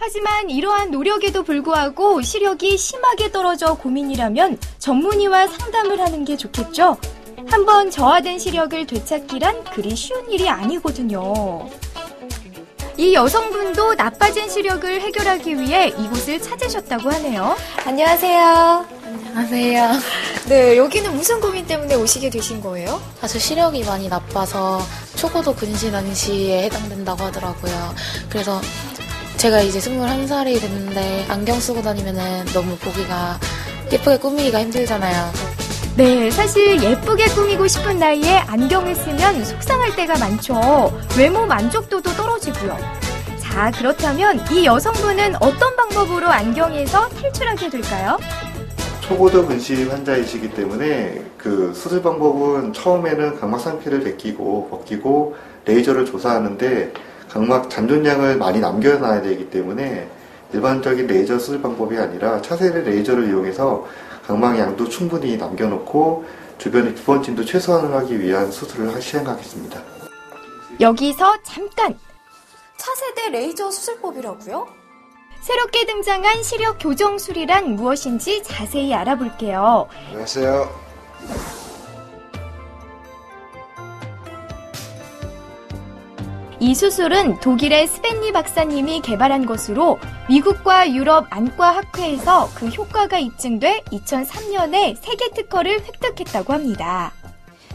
하지만 이러한 노력에도 불구하고 시력이 심하게 떨어져 고민이라면 전문의와 상담을 하는 게 좋겠죠? 한번 저하된 시력을 되찾기란 그리 쉬운 일이 아니거든요. 이 여성분도 나빠진 시력을 해결하기 위해 이곳을 찾으셨다고 하네요. 안녕하세요. 안녕하세요. 네, 여기는 무슨 고민 때문에 오시게 되신 거예요? 아주 시력이 많이 나빠서 초고도 근시난시에 해당된다고 하더라고요. 그래서 제가 이제 21살이 됐는데 안경 쓰고 다니면은 너무 보기가 예쁘게 꾸미기가 힘들잖아요. 네, 사실 예쁘게 꾸미고 싶은 나이에 안경을 쓰면 속상할 때가 많죠. 외모 만족도도 떨어지고요. 자, 그렇다면 이 여성분은 어떤 방법으로 안경에서 탈출하게 될까요? 초고도 근시 환자이시기 때문에 그 수술 방법은 처음에는 각막 상피를 벗기고 레이저를 조사하는데 각막 잔존량을 많이 남겨놔야 되기 때문에 일반적인 레이저 수술 방법이 아니라 차세대 레이저를 이용해서 각막 양도 충분히 남겨놓고 주변의 기본진도 최소화를 하기 위한 수술을 시행하겠습니다. 여기서 잠깐! 차세대 레이저 수술법이라고요? 새롭게 등장한 시력 교정술이란 무엇인지 자세히 알아볼게요. 안녕하세요. 이 수술은 독일의 스벤리 박사님이 개발한 것으로 미국과 유럽 안과학회에서 그 효과가 입증돼 2003년에 세계 특허를 획득했다고 합니다.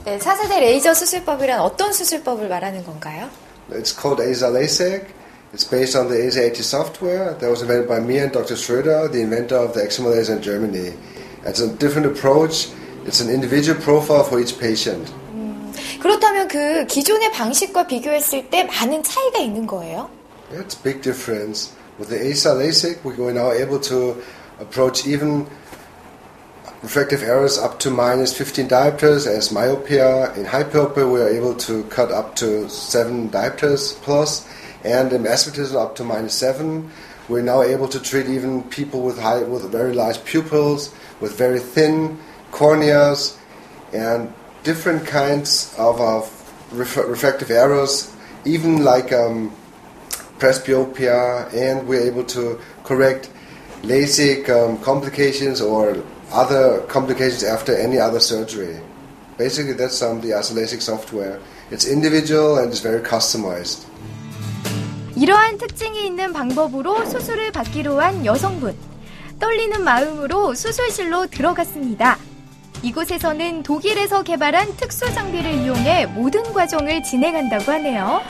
네, 차세대 레이저 수술법이란 어떤 수술법을 말하는 건가요? It's called ASA LASIK. It's based on the ASA 80 software that was invented by me and Dr. Schröder, the inventor of the excimer laser in Germany. It's a different approach. It's an individual profile for each patient. 그렇다면 그 기존의 방식과 비교했을 때 많은 차이가 있는 거예요? Yeah, it's a big difference. With the ASA LASIK, we were now able to approach even refractive errors up to minus 15 diopters as myopia. In hyperopia, we are able to cut up to 7 diopters plus. And in astigmatism up to minus 7. We're now able to treat even people with very large pupils, with very thin corneas, and different kinds of refractive errors, even like presbyopia, and we're able to correct LASIK complications or other complications after any other surgery. Basically, that's the ASA LASIK software. It's individual and it's very customized. 이러한 특징이 있는 방법으로 수술을 받기로 한 여성분. 떨리는 마음으로 수술실로 들어갔습니다. 이곳에서는 독일에서 개발한 특수 장비를 이용해 모든 과정을 진행한다고 하네요.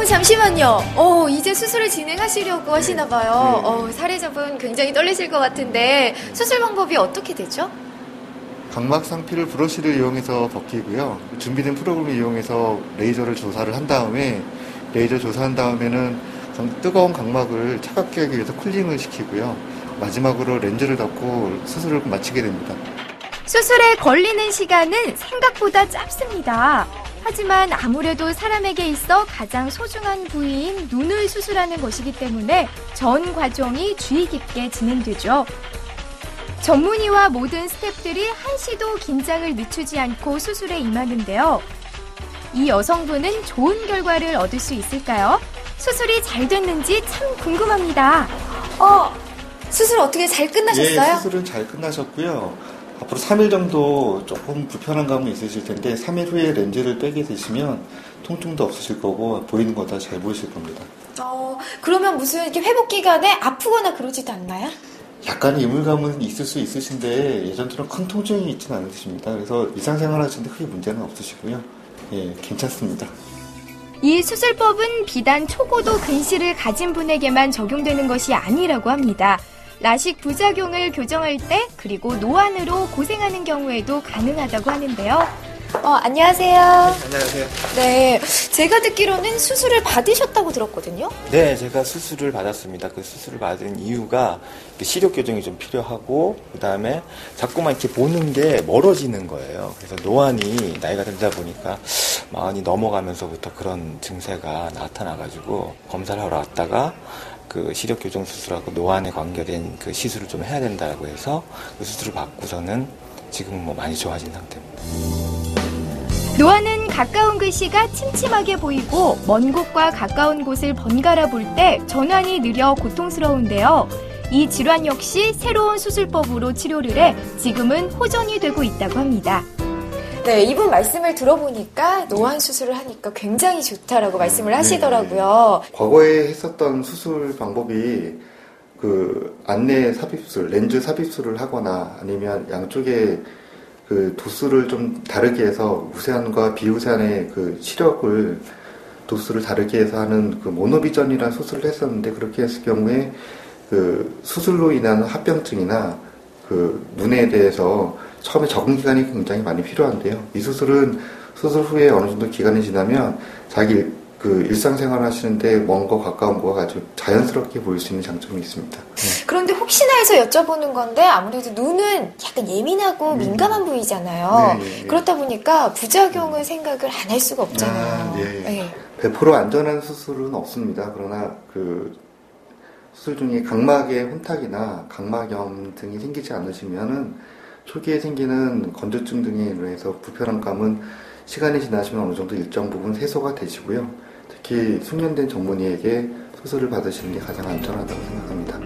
잠시만요. 이제 수술을 진행하시려고 하시나 봐요. 사례자분 굉장히 떨리실 것 같은데 수술 방법이 어떻게 되죠? 각막 상피를 브러쉬를 이용해서 벗기고요. 준비된 프로그램을 이용해서 레이저를 조사를 한 다음에 레이저 조사한 다음에는 뜨거운 각막을 차갑게 하기 위해서 쿨링을 시키고요. 마지막으로 렌즈를 덮고 수술을 마치게 됩니다. 수술에 걸리는 시간은 생각보다 짧습니다. 하지만 아무래도 사람에게 있어 가장 소중한 부위인 눈을 수술하는 것이기 때문에 전 과정이 주의 깊게 진행되죠. 전문의와 모든 스태프들이 한시도 긴장을 늦추지 않고 수술에 임하는데요. 이 여성분은 좋은 결과를 얻을 수 있을까요? 수술이 잘 됐는지 참 궁금합니다. 수술 어떻게 잘 끝나셨어요? 예, 수술은 잘 끝나셨고요. 앞으로 3일 정도 조금 불편한 감은 있으실 텐데 3일 후에 렌즈를 빼게 되시면 통증도 없으실 거고 보이는 거 다 잘 보이실 겁니다. 그러면 무슨 이렇게 회복 기간에 아프거나 그러지도 않나요? 약간의 이물감은 있을 수 있으신데 예전처럼 큰 통증이 있지는 않으십니다. 그래서 일상생활 하시는데 크게 문제는 없으시고요. 예, 괜찮습니다. 이 수술법은 비단 초고도 근시를 가진 분에게만 적용되는 것이 아니라고 합니다. 라식 부작용을 교정할 때 그리고 노안으로 고생하는 경우에도 가능하다고 하는데요. 안녕하세요. 안녕하세요. 네, 제가 듣기로는 수술을 받으셨다고 들었거든요. 네, 제가 수술을 받았습니다. 그 수술을 받은 이유가 시력 교정이 좀 필요하고 그다음에 자꾸만 이렇게 보는 게 멀어지는 거예요. 그래서 노안이 나이가 들다 보니까 40이 넘어가면서부터 그런 증세가 나타나가지고 검사를 하러 왔다가 그 시력 교정 수술하고 노안에 관계된 그 시술을 좀 해야 된다고 해서 그 수술을 받고서는 지금 많이 좋아진 상태입니다. 노안은 가까운 글씨가 침침하게 보이고 먼 곳과 가까운 곳을 번갈아 볼 때 전환이 느려 고통스러운데요. 이 질환 역시 새로운 수술법으로 치료를 해 지금은 호전이 되고 있다고 합니다. 네, 이분 말씀을 들어보니까 노안 수술을 하니까 굉장히 좋다라고 말씀을 하시더라고요. 과거에 했었던 수술 방법이 그 안내 삽입술, 렌즈 삽입술을 하거나 아니면 양쪽에 그 도수를 좀 다르게 해서 우세한과 비우세한의 그 시력을 도수를 다르게 해서 하는 그 모노비전이라는 수술을 했었는데, 그렇게 했을 경우에 그 수술로 인한 합병증이나 그 눈에 대해서 처음에 적응 기간이 굉장히 많이 필요한데요. 이 수술은 수술 후에 어느 정도 기간이 지나면 자기 그 일상생활 하시는데 먼 거 가까운 거가 아주 자연스럽게 보일 수 있는 장점이 있습니다. 그런데 혹시나 해서 여쭤보는 건데 아무래도 눈은 약간 예민하고 민감한 부위잖아요. 네. 그렇다 보니까 부작용을 생각을 안 할 수가 없잖아요. 네. 100% 안전한 수술은 없습니다. 그러나 그 수술 중에 각막의 혼탁이나 각막염 등이 생기지 않으시면은 초기에 생기는 건조증 등에 인해서 불편한 감은 시간이 지나시면 어느 정도 일정 부분 해소가 되시고요. 특히 숙련된 전문의에게 수술을 받으시는 게 가장 안전하다고 생각합니다.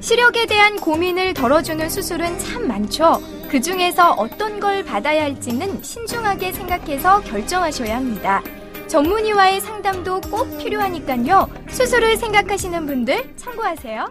시력에 대한 고민을 덜어주는 수술은 참 많죠. 그 중에서 어떤 걸 받아야 할지는 신중하게 생각해서 결정하셔야 합니다. 전문의와의 상담도 꼭 필요하니까요. 수술을 생각하시는 분들 참고하세요.